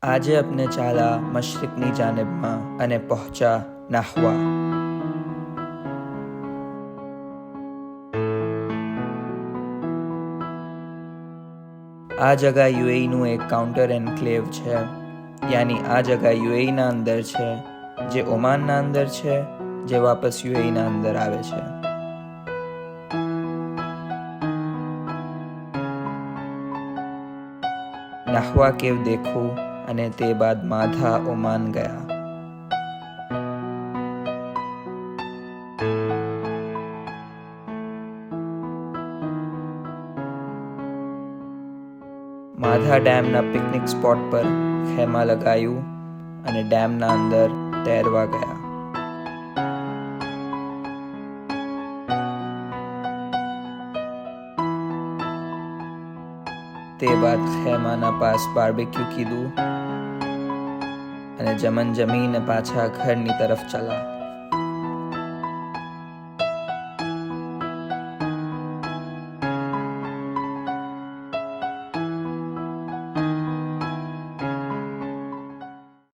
આજે अपने ચાલા મશરિકની જાનિબમાં અને પહોંચા નાહવા. આ જગા યુએઈનું એક કાઉન્ટર એન્ક્લેવ છે, યાની આ જગા યુએઈના અંદર છે, જે ઓમાનના અંદર છે, જે વાપસ યુએઈના અંદર આવે છે. નાહવા કેવ દેખું અને તે બાદ માધા ઓમાન ગયા. માધા ડેમના પિકનિક સ્પોટ પર ખેમા લગાયું અને ડેમના અંદર તૈરવા ગયા. તે બાદ ખેમાના પાસ બાર્બેક્યુ કીધું અને જમીને પાછા ઘરની તરફ ચલા.